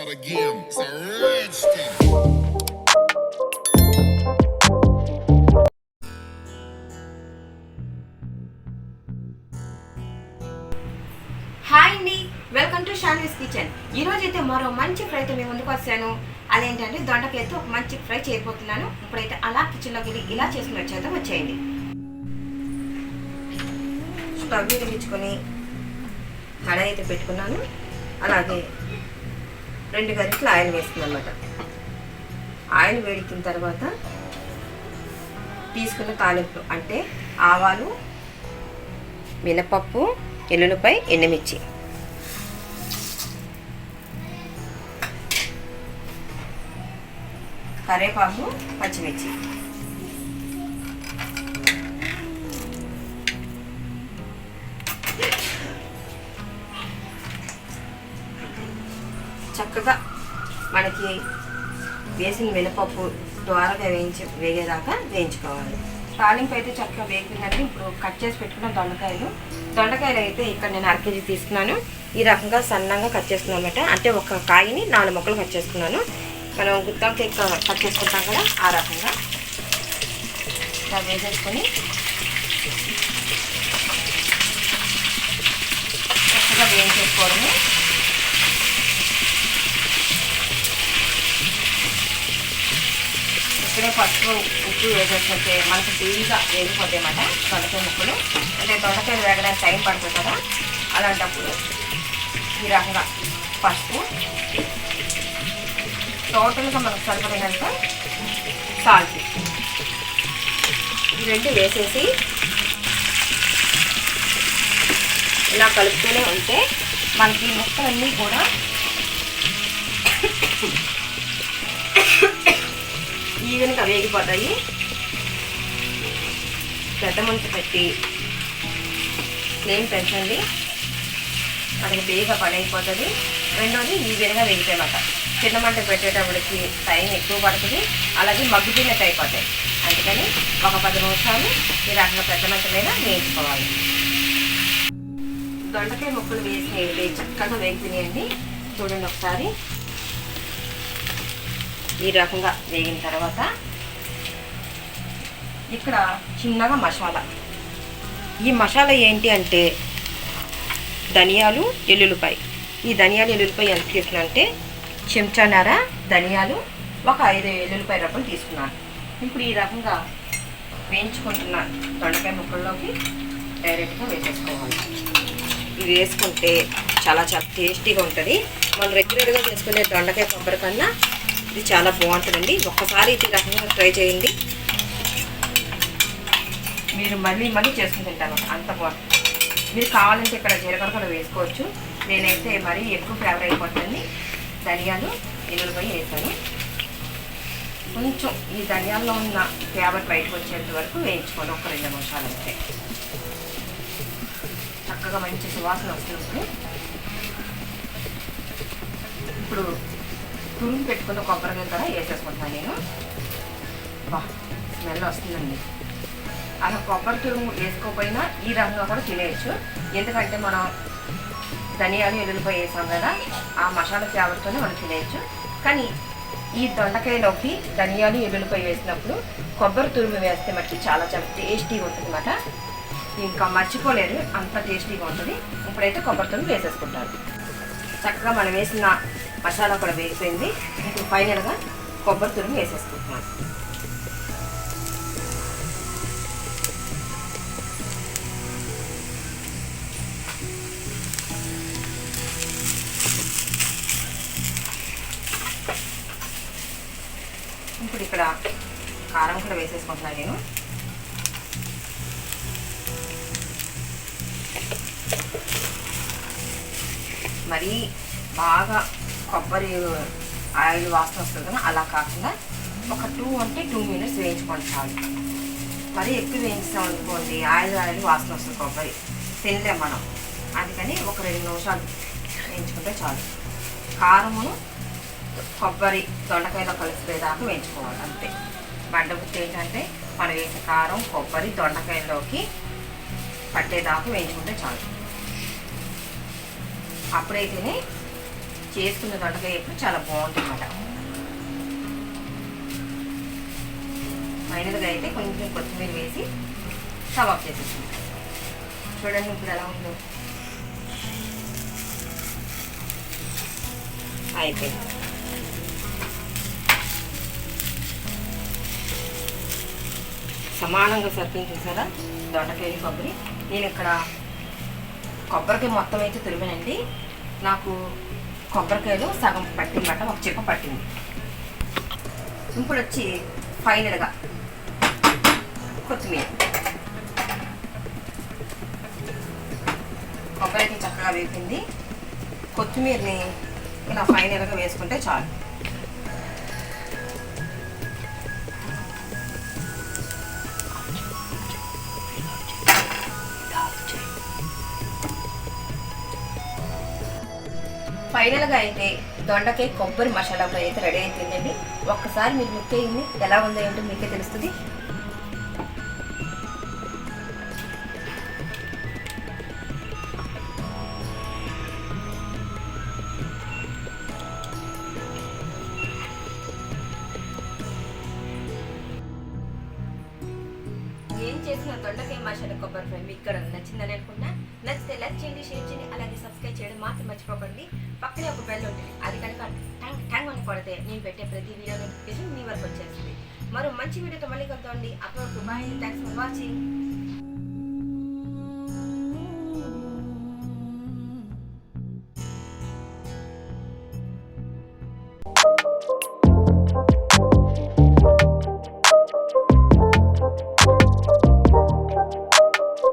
of the game. It's a rich thing. Hi అండి, welcome to షాన్వీస్ kitchen. ఈరోజు అయితే మరో మంచి ఫ్రైతో మేము ముందుకు వచ్చాను. అదేంటంటే దొండకాయతో ఒక మంచి ఫ్రై చేయబోతున్నాను. ఇప్పుడైతే అలా కిచెన్లోకి వెళ్ళి ఇలా చేసుకుని వచ్చేద్దాం, వచ్చేయండి. స్టవ్ వెలిగించుకొని కడాయి అయితే పెట్టుకున్నాను. అలాగే 2 గరిటెలు ఆయిల్ వేసుకున్నాను అన్నమాట. ఆయిల్ వేడికిన తర్వాత తీసుకున్న తాలింపులు అంటే ఆవాలు, మినపప్పు, ఎల్లుల్లిపాయ, ఎండుమిర్చి, కరివేపాకు, పచ్చిమిర్చి, చక్కగా మనకి వేసిన మినపప్పు ద్వారగా వేగేదాకా వేయించుకోవాలి. తాలింపు అయితే చక్కగా వేగిందండి. ఇప్పుడు కట్ చేసి పెట్టుకున్న దొండకాయలు అయితే ఇక్కడ నేను 1/2 kg తీసుకున్నాను. ఈ రకంగా సన్నంగా కట్ చేసుకున్నాను అనమాట. అంటే ఒక కాయని 4 ముక్కలు కట్ చేసుకున్నాను. మనం గుత్తంకాయ కట్ చేసుకుంటాం కదా, ఆ రకంగా ఇలా వేసేసుకొని చక్కగా వేయించేసుకోవడము. ఇక్కడే పసుపు, ఉప్పు వేసేసుకుంటే మనకు తీగా వేగిపోతాయి అన్నమాట దొండకాయ ముక్కలు. అంటే దొండకాయలు వేగడానికి టైం పడుతుంది కదా, అలాంటప్పుడు ఈ రకంగా పసుపు, టోటల్గా మనకు సరిపడినంత సాల్ట్, ఈ 2 వేసేసి ఇలా కలుపుతూనే ఉంటే మనకి ముక్కలన్నీ కూడా ఈవెన్గా వేగిపోతాయి. పెద్ద మంట పెట్టి ఫ్లేమ్ పెంచండి, మనకి బేగా పని అయిపోతుంది. రెండోది ఈవెన్గా వేగిపోయామాట. చిన్న మంట పెట్టేటప్పటికి టైం ఎక్కువ పడుతుంది, అలాగే మగ్గుతున్నట్టు అయిపోతాయి. అందుకని ఒక 10 నిమిషాలు ఈ రకంగా పెద్ద మంట మీద వేయించుకోవాలి. దొండకాయ ముక్కలు వేసి చక్కగా వేగిపోయాయండి. చూడండి ఒకసారి. ఈ రకంగా వేగిన తర్వాత ఇక్కడ చిన్నగా మసాలా. ఈ మసాలా ఏంటి అంటే ధనియాలు, ఎల్లుల్లిపాయ. ఈ ధనియాలు, ఎల్లుల్లిపాయ ఎంత తీసుకున్నానంటే చెంచాన్నర ధనియాలు, ఒక 5 ఎల్లుల్లిపాయ రబ్బలు తీసుకున్నాను. ఇప్పుడు ఈ రకంగా వేయించుకుంటున్న దొండకాయ ముక్కల్లోకి డైరెక్ట్గా వేసేసుకోవాలి. ఇవి వేసుకుంటే చాలా చాలా టేస్టీగా ఉంటుంది. మనం రెగ్యులర్గా చేసుకునే దొండకాయ కొబ్బరి కన్నా ఇది చాలా బాగుంటుందండి. ఒక్కసారి ఇది రకంగా ట్రై చేయండి, మీరు మళ్ళీ మళ్ళీ చేసుకుని తింటాను, అంత బాగుంటుంది. మీరు కావాలంటే ఇక్కడ జీలకర్ర కూడా వేసుకోవచ్చు. నేనైతే మరీ ఎక్కువ ఫ్లేవర్ అయిపోతుంది ధనియాలు, ఎల్లుల్లిపాయ వేసాను. కొంచెం ఈ ధనియాల్లో ఉన్న ఫ్లేవర్ బయటకు వచ్చేంత వరకు వేయించుకోండి, ఒక 2 నిమిషాలు అంతే. చక్కగా మంచి సువాసన వస్తుంది. ఇప్పుడు తురుము పెట్టుకున్న కొబ్బరికాయ కూడా వేసేసుకుంటాను నేను. బా స్మెల్ వస్తుందండి. అలా కొబ్బరి తురుము వేసుకోకపోయినా ఈ రకంగా కూడా తినేయచ్చు. ఎందుకంటే మనం ధనియాలు, ఎల్లుల్లిపాయ వేసాం కదా, ఆ మసాలా ఫ్లేవర్తోనే మనం తినేయచ్చు. కానీ ఈ దొండకాయలోకి ధనియాలు, ఎల్లుల్లిపాయ వేసినప్పుడు కొబ్బరి తురుము వేస్తే మట్టి చాలా చాలా టేస్టీగా ఉంటుంది అన్నమాట. ఇంకా మర్చిపోలేరు, అంత టేస్టీగా ఉంటుంది. ఇప్పుడైతే కొబ్బరి తురుము వేసేసుకుంటారు. చక్కగా మనం వేసిన మసాలా కూడా వేగిపోయింది. ఇప్పుడు ఫైనల్గా కొబ్బరి తురుము వేసేసుకుంటున్నాను. ఇప్పుడు ఇక్కడ కారం కూడా వేసేసుకుంటున్నాను నేను. మరీ బాగా కొబ్బరి ఆయిల్ వాసన వస్తుంది కదా, అలా కాకుండా ఒక 2 మినిట్స్ వేయించుకోండి చాలు. మరీ ఎక్కువ వేయించాం అనుకోండి ఆయిల్ వాసన వస్తుంది, కొబ్బరి తినలేం మనం. అందుకని ఒక 2 నిమిషాలు వేయించుకుంటే చాలు. కారమును కొబ్బరి దొండకాయలో కలిసిపోయేదాకా వేయించుకోవాలి అంతే. బండగుత్తి ఏంటంటే మనం వేసిన కారం, కొబ్బరి దొండకాయలోకి పట్టేదాకా వేయించుకుంటే చాలు. అప్పుడైతేనే చేసుకున్న దొండకాయ ఎప్పుడు చాలా బాగుంటుంది అన్నమాట. ఫైనల్గా అయితే కొంచెం కొత్తిమీర వేసి స్టవ్ ఆఫ్ చేసేస్తుంది. చూడండి ఇప్పుడు ఎలా ఉందో. అయిపోయింది. సమానంగా సర్కిల్ చూసారా దొండకాయ కొబ్బరి. నేను ఇక్కడ కొబ్బరికాయ మొత్తం అయితే తురిమానండి. నాకు కొబ్బరికాయలు సగం పట్టిందన్నమాట, ఒక చిప్ప పట్టింది. ఇప్పుడు వచ్చి ఫైనల్గా కొత్తిమీర. కొబ్బరి అయితే చక్కగా వేపింది. కొత్తిమీరని ఇలా ఫైనల్గా వేసుకుంటే చాలు. ఫైనల్గా అయితే దొండకాయ కొబ్బరి మసాలా ఫ్రై అయితే రెడీ అయిపోయిందండి. ఒక్కసారి మీరు ముక్క అయింది ఎలా ఉందో ఏంటో మీకే తెలుస్తుంది. ఏం చేసిన దొండకాయ మసాలా కొబ్బరి ఫ్రై మీకు ఇక్కడ నచ్చిందని అనుకుంటా. నచ్చితే లైక్ చేయండి, షేర్ చేయండి, అలాగే సబ్స్క్రైబ్ చేయడం మాత్రం మర్చిపోకండి. పక్కనే ఒక బెల్ ఉంటుంది, అది కనుక ట్యాంగ్ అని కొడితే నేను పెట్టే ప్రతి వీడియో నోటిఫికేషన్ మీ వరకు వచ్చేస్తుంది. మరో మంచి వీడియోతో మళ్ళీ కలుద్దామండి. అప్పటివరకు బాయ్, థ్యాంక్స్ ఫర్ వాచింగ్.